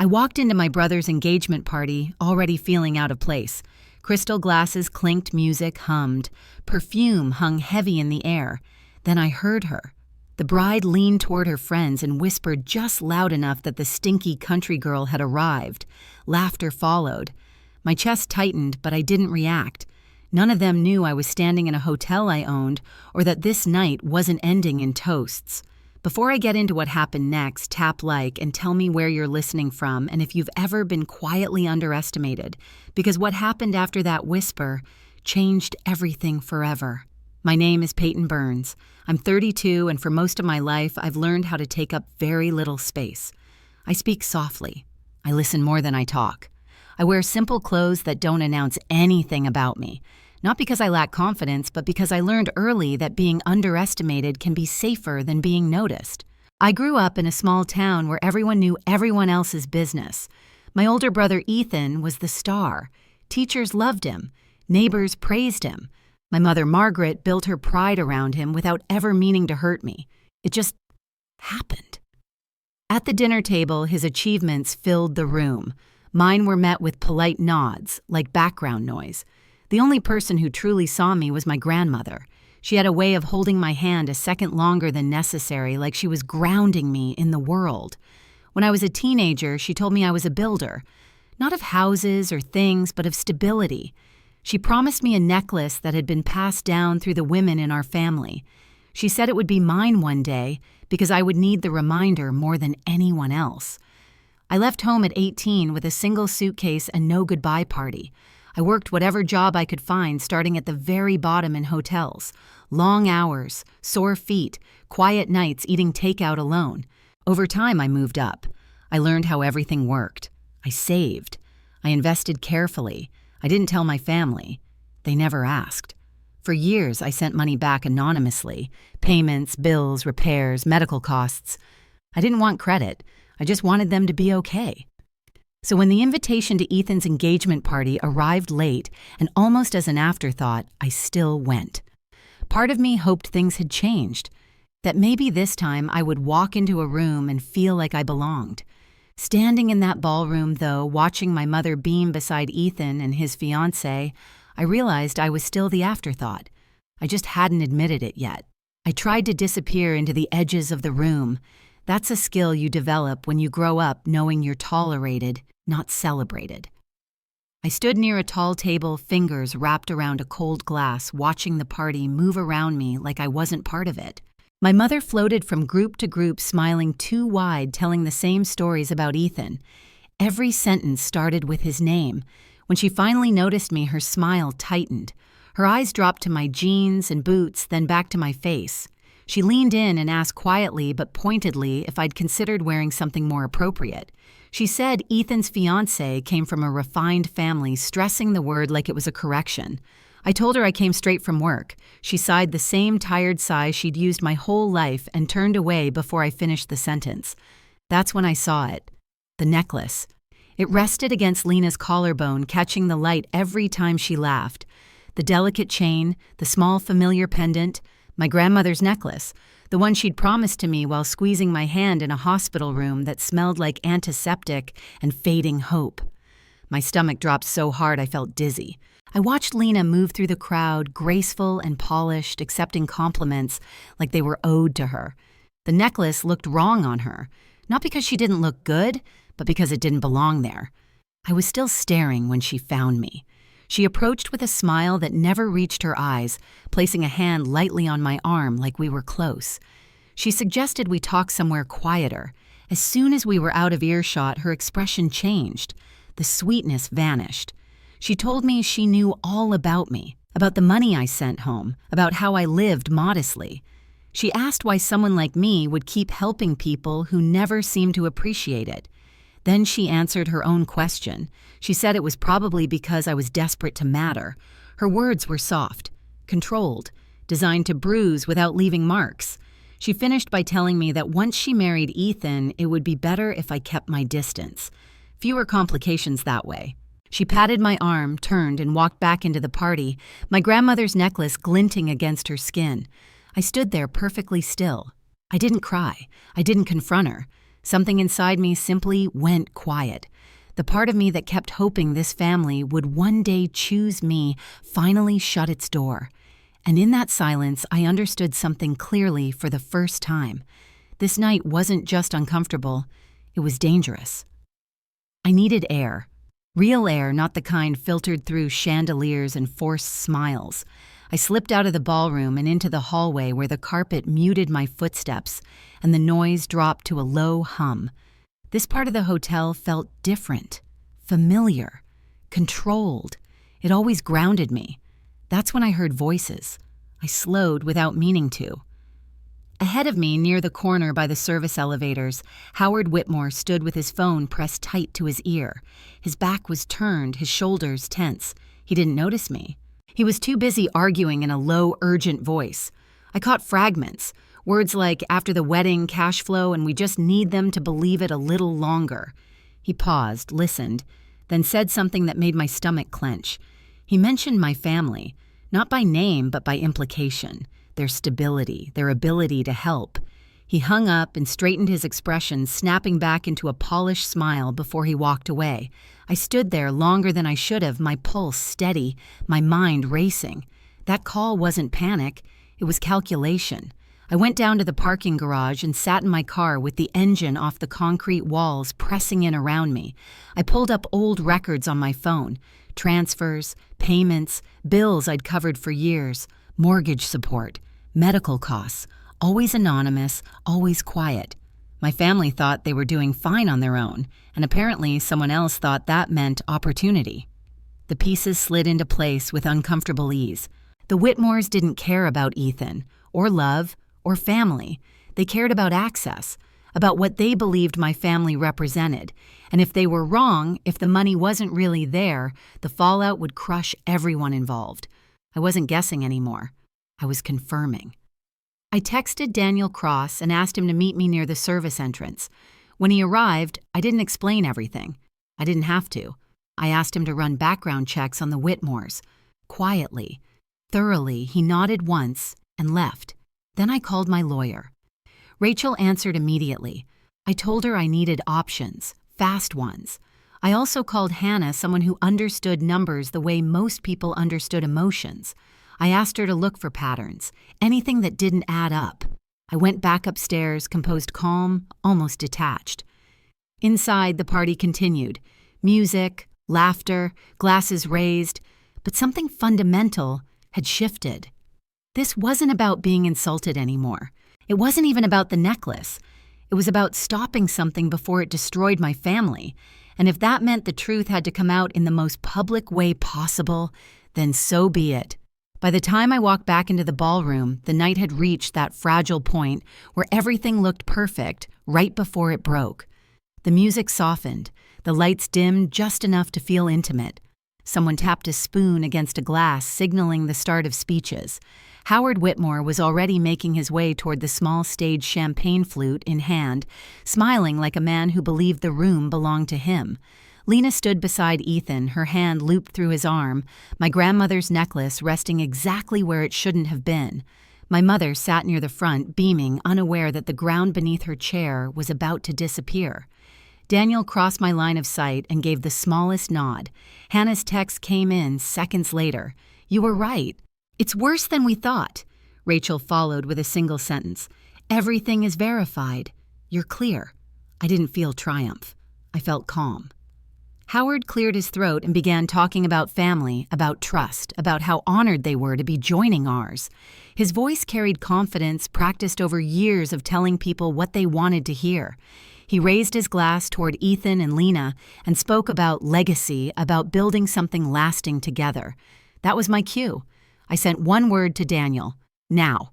I walked into my brother's engagement party, already feeling out of place. Crystal glasses clinked, music hummed. Perfume hung heavy in the air. Then I heard her. The bride leaned toward her friends and whispered just loud enough that the stinky country girl had arrived. Laughter followed. My chest tightened, but I didn't react. None of them knew I was standing in a hotel I owned, or that this night wasn't ending in toasts. Before I get into what happened next, tap like and tell me where you're listening from and if you've ever been quietly underestimated, because what happened after that whisper changed everything forever. My name is Peyton Burns. I'm 32, and for most of my life, I've learned how to take up very little space. I speak softly. I listen more than I talk. I wear simple clothes that don't announce anything about me. Not because I lack confidence, but because I learned early that being underestimated can be safer than being noticed. I grew up in a small town where everyone knew everyone else's business. My older brother Ethan was the star. Teachers loved him. Neighbors praised him. My mother Margaret built her pride around him without ever meaning to hurt me. It just happened. At the dinner table, his achievements filled the room. Mine were met with polite nods, like background noise. The only person who truly saw me was my grandmother. She had a way of holding my hand a second longer than necessary, like she was grounding me in the world. When I was a teenager, she told me I was a builder. Not of houses or things, but of stability. She promised me a necklace that had been passed down through the women in our family. She said it would be mine one day because I would need the reminder more than anyone else. I left home at 18 with a single suitcase and no goodbye party. I worked whatever job I could find, starting at the very bottom in hotels. Long hours, sore feet, quiet nights eating takeout alone. Over time, I moved up. I learned how everything worked. I saved. I invested carefully. I didn't tell my family. They never asked. For years, I sent money back anonymously. Payments, bills, repairs, medical costs. I didn't want credit. I just wanted them to be okay. So when the invitation to Ethan's engagement party arrived late and almost as an afterthought, I still went. Part of me hoped things had changed, that maybe this time I would walk into a room and feel like I belonged. Standing in that ballroom, though, watching my mother beam beside Ethan and his fiancée, I realized I was still the afterthought. I just hadn't admitted it yet. I tried to disappear into the edges of the room. That's a skill you develop when you grow up knowing you're tolerated, not celebrated. I stood near a tall table, fingers wrapped around a cold glass, watching the party move around me like I wasn't part of it. My mother floated from group to group, smiling too wide, telling the same stories about Ethan. Every sentence started with his name. When she finally noticed me, her smile tightened. Her eyes dropped to my jeans and boots, then back to my face. She leaned in and asked quietly but pointedly if I'd considered wearing something more appropriate. She said Ethan's fiancé came from a refined family, stressing the word like it was a correction. I told her I came straight from work. She sighed the same tired sigh she'd used my whole life and turned away before I finished the sentence. That's when I saw it. The necklace. It rested against Lena's collarbone, catching the light every time she laughed. The delicate chain, the small familiar pendant, my grandmother's necklace, the one she'd promised to me while squeezing my hand in a hospital room that smelled like antiseptic and fading hope. My stomach dropped so hard I felt dizzy. I watched Lena move through the crowd, graceful and polished, accepting compliments like they were owed to her. The necklace looked wrong on her, not because she didn't look good, but because it didn't belong there. I was still staring when she found me. She approached with a smile that never reached her eyes, placing a hand lightly on my arm like we were close. She suggested we talk somewhere quieter. As soon as we were out of earshot, her expression changed. The sweetness vanished. She told me she knew all about me, about the money I sent home, about how I lived modestly. She asked why someone like me would keep helping people who never seemed to appreciate it. Then she answered her own question. She said it was probably because I was desperate to matter. Her words were soft, controlled, designed to bruise without leaving marks. She finished by telling me that once she married Ethan, it would be better if I kept my distance. Fewer complications that way. She patted my arm, turned, and walked back into the party, my grandmother's necklace glinting against her skin. I stood there perfectly still. I didn't cry. I didn't confront her. Something inside me simply went quiet. The part of me that kept hoping this family would one day choose me finally shut its door. And in that silence, I understood something clearly for the first time. This night wasn't just uncomfortable, it was dangerous. I needed air. Real air, not the kind filtered through chandeliers and forced smiles. I slipped out of the ballroom and into the hallway where the carpet muted my footsteps and the noise dropped to a low hum. This part of the hotel felt different, familiar, controlled. It always grounded me. That's when I heard voices. I slowed without meaning to. Ahead of me, near the corner by the service elevators, Howard Whitmore stood with his phone pressed tight to his ear. His back was turned, his shoulders tense. He didn't notice me. He was too busy arguing in a low, urgent voice. I caught fragments. Words like, after the wedding, cash flow, and we just need them to believe it a little longer. He paused, listened, then said something that made my stomach clench. He mentioned my family, not by name but by implication, their stability, their ability to help. He hung up and straightened his expression, snapping back into a polished smile before he walked away. I stood there longer than I should have, my pulse steady, my mind racing. That call wasn't panic, it was calculation. I went down to the parking garage and sat in my car with the engine off the concrete walls pressing in around me. I pulled up old records on my phone, transfers, payments, bills I'd covered for years, mortgage support, medical costs, always anonymous, always quiet. My family thought they were doing fine on their own, and apparently someone else thought that meant opportunity. The pieces slid into place with uncomfortable ease. The Whitmores didn't care about Ethan, or love, or family. They cared about access, about what they believed my family represented. And if they were wrong, if the money wasn't really there, the fallout would crush everyone involved. I wasn't guessing anymore. I was confirming. I texted Daniel Cross and asked him to meet me near the service entrance. When he arrived, I didn't explain everything. I didn't have to. I asked him to run background checks on the Whitmores. Quietly, thoroughly, he nodded once and left. Then I called my lawyer. Rachel answered immediately. I told her I needed options, fast ones. I also called Hannah, someone who understood numbers the way most people understood emotions. I asked her to look for patterns, anything that didn't add up. I went back upstairs, composed calm, almost detached. Inside, the party continued. Music, laughter, glasses raised, but something fundamental had shifted. This wasn't about being insulted anymore. It wasn't even about the necklace. It was about stopping something before it destroyed my family. And if that meant the truth had to come out in the most public way possible, then so be it. By the time I walked back into the ballroom, the night had reached that fragile point where everything looked perfect right before it broke. The music softened. The lights dimmed just enough to feel intimate. Someone tapped a spoon against a glass, signaling the start of speeches. Howard Whitmore was already making his way toward the small stage champagne flute in hand, smiling like a man who believed the room belonged to him. Lena stood beside Ethan, her hand looped through his arm, my grandmother's necklace resting exactly where it shouldn't have been. My mother sat near the front, beaming, unaware that the ground beneath her chair was about to disappear. Daniel crossed my line of sight and gave the smallest nod. Hannah's text came in seconds later. "You were right. It's worse than we thought." Rachel followed with a single sentence. "Everything is verified. You're clear." I didn't feel triumph. I felt calm. Howard cleared his throat and began talking about family, about trust, about how honored they were to be joining ours. His voice carried confidence practiced over years of telling people what they wanted to hear. He raised his glass toward Ethan and Lena and spoke about legacy, about building something lasting together. That was my cue. I sent one word to Daniel: now.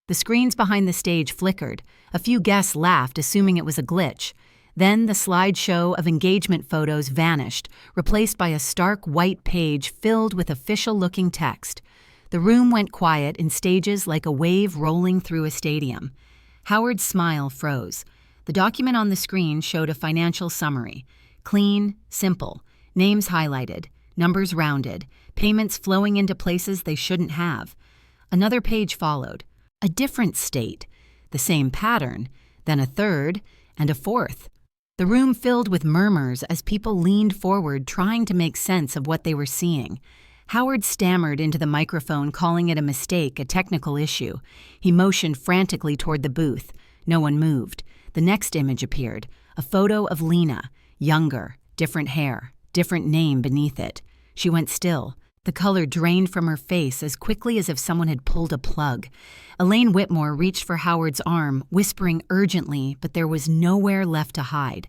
The screens behind the stage flickered. A few guests laughed, assuming it was a glitch. Then the slideshow of engagement photos vanished, replaced by a stark white page filled with official-looking text. The room went quiet in stages like a wave rolling through a stadium. Howard's smile froze. The document on the screen showed a financial summary. Clean, simple, names highlighted, numbers rounded, payments flowing into places they shouldn't have. Another page followed. A different state. The same pattern. Then a third. and a fourth. The room filled with murmurs as people leaned forward trying to make sense of what they were seeing. Howard stammered into the microphone, calling it a mistake, a technical issue. He motioned frantically toward the booth. No one moved. The next image appeared, a photo of Lena, younger, different hair, different name beneath it. She went still. The color drained from her face as quickly as if someone had pulled a plug. Elaine Whitmore reached for Howard's arm, whispering urgently, but there was nowhere left to hide.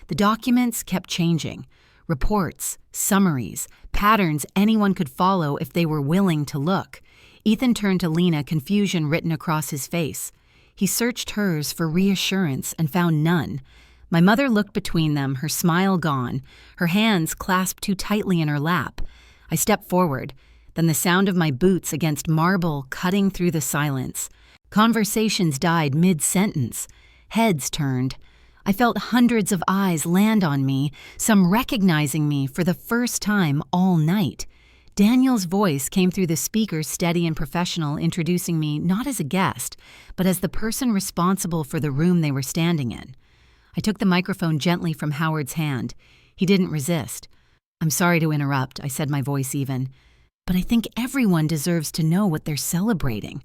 The documents kept changing. Reports, summaries, patterns anyone could follow if they were willing to look. Ethan turned to Lena, confusion written across his face. He searched hers for reassurance and found none. My mother looked between them, her smile gone, her hands clasped too tightly in her lap. I stepped forward, then the sound of my boots against marble cutting through the silence. Conversations died mid-sentence. Heads turned. I felt hundreds of eyes land on me, some recognizing me for the first time all night. Daniel's voice came through the speakers, steady and professional, introducing me not as a guest, but as the person responsible for the room they were standing in. I took the microphone gently from Howard's hand. He didn't resist. "I'm sorry to interrupt," I said, my voice even, "but I think everyone deserves to know what they're celebrating."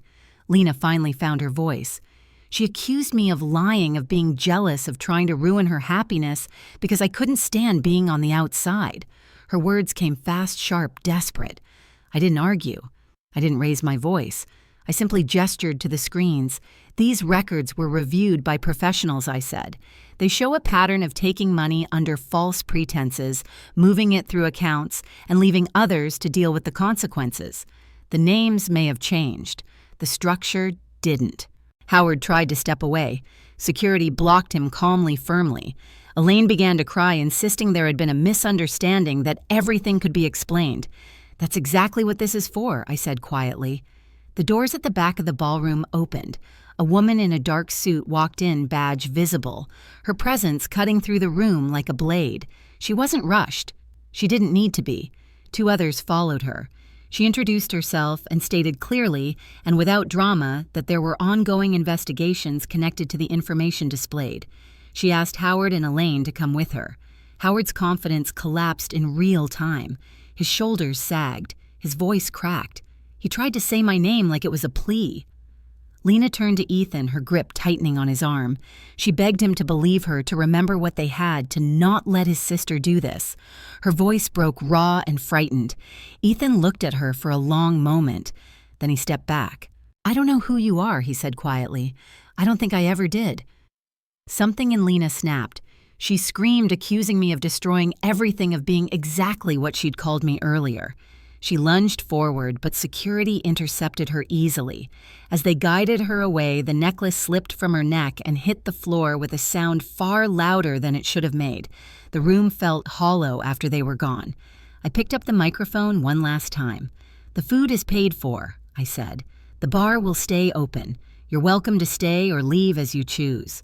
Lena finally found her voice. She accused me of lying, of being jealous, of trying to ruin her happiness because I couldn't stand being on the outside. Her words came fast, sharp, desperate. I didn't argue. I didn't raise my voice. I simply gestured to the screens. "These records were reviewed by professionals," I said. "They show a pattern of taking money under false pretenses, moving it through accounts, and leaving others to deal with the consequences. The names may have changed. The structure didn't." Howard tried to step away. Security blocked him calmly, firmly. Elaine began to cry, insisting there had been a misunderstanding, that everything could be explained. "That's exactly what this is for," I said quietly. The doors at the back of the ballroom opened. A woman in a dark suit walked in, badge visible, her presence cutting through the room like a blade. She wasn't rushed. She didn't need to be. 2 others followed her. She introduced herself and stated clearly and without drama that there were ongoing investigations connected to the information displayed. She asked Howard and Elaine to come with her. Howard's confidence collapsed in real time. His shoulders sagged. His voice cracked. He tried to say my name like it was a plea. Lena turned to Ethan, her grip tightening on his arm. She begged him to believe her, to remember what they had, to not let his sister do this. Her voice broke raw and frightened. Ethan looked at her for a long moment. Then he stepped back. "I don't know who you are," he said quietly. "I don't think I ever did." Something in Lena snapped. She screamed, accusing me of destroying everything, of being exactly what she'd called me earlier. She lunged forward, but security intercepted her easily. As they guided her away, the necklace slipped from her neck and hit the floor with a sound far louder than it should have made. The room felt hollow after they were gone. I picked up the microphone one last time. "The food is paid for," I said. "The bar will stay open. You're welcome to stay or leave as you choose."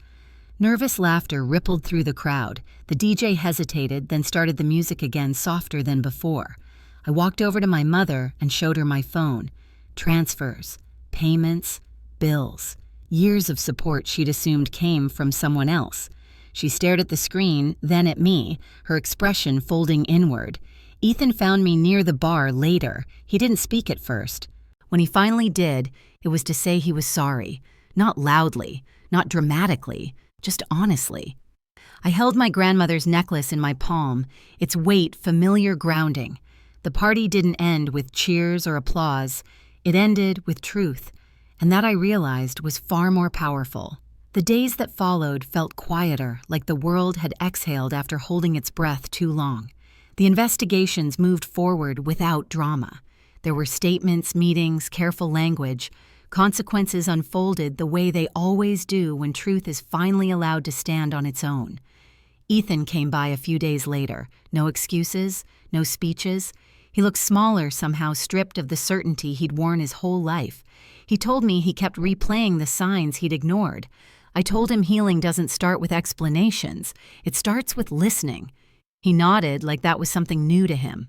Nervous laughter rippled through the crowd. The DJ hesitated, then started the music again, softer than before. I walked over to my mother and showed her my phone. Transfers, payments, bills. Years of support she'd assumed came from someone else. She stared at the screen, then at me, her expression folding inward. Ethan found me near the bar later. He didn't speak at first. When he finally did, it was to say he was sorry. Not loudly, not dramatically, just honestly. I held my grandmother's necklace in my palm, its weight familiar grounding. The party didn't end with cheers or applause. It ended with truth, and that I realized was far more powerful. The days that followed felt quieter, like the world had exhaled after holding its breath too long. The investigations moved forward without drama. There were statements, meetings, careful language. Consequences unfolded the way they always do when truth is finally allowed to stand on its own. Ethan came by a few days later. No excuses, no speeches. He looked smaller somehow, stripped of the certainty he'd worn his whole life. He told me he kept replaying the signs he'd ignored. I told him healing doesn't start with explanations. It starts with listening. He nodded like that was something new to him.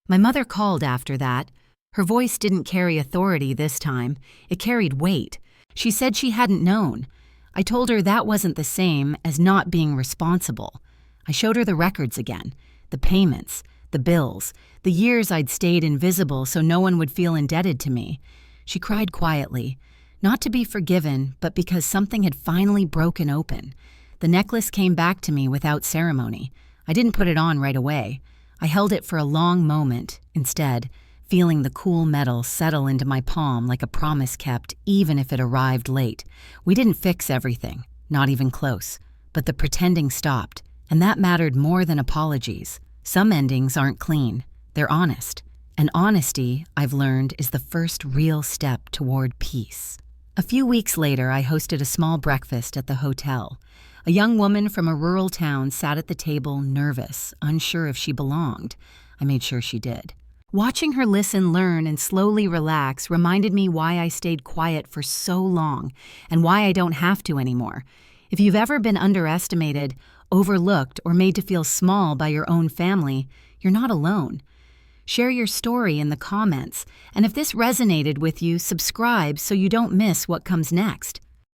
My mother called after that. Her voice didn't carry authority this time. It carried weight. She said she hadn't known. I told her that wasn't the same as not being responsible. I showed her the records again, the payments, the bills, the years I'd stayed invisible so no one would feel indebted to me. She cried quietly, not to be forgiven, but because something had finally broken open. The necklace came back to me without ceremony. I didn't put it on right away. I held it for a long moment, instead, feeling the cool metal settle into my palm like a promise kept, even if it arrived late. We didn't fix everything, not even close, but the pretending stopped, and that mattered more than apologies. Some endings aren't clean, they're honest. And honesty, I've learned, is the first real step toward peace. A few weeks later, I hosted a small breakfast at the hotel. A young woman from a rural town sat at the table, nervous, unsure if she belonged. I made sure she did. Watching her listen, learn, and slowly relax reminded me why I stayed quiet for so long and why I don't have to anymore. If you've ever been underestimated, overlooked, or made to feel small by your own family, you're not alone. Share your story in the comments, and if this resonated with you, subscribe so you don't miss what comes next.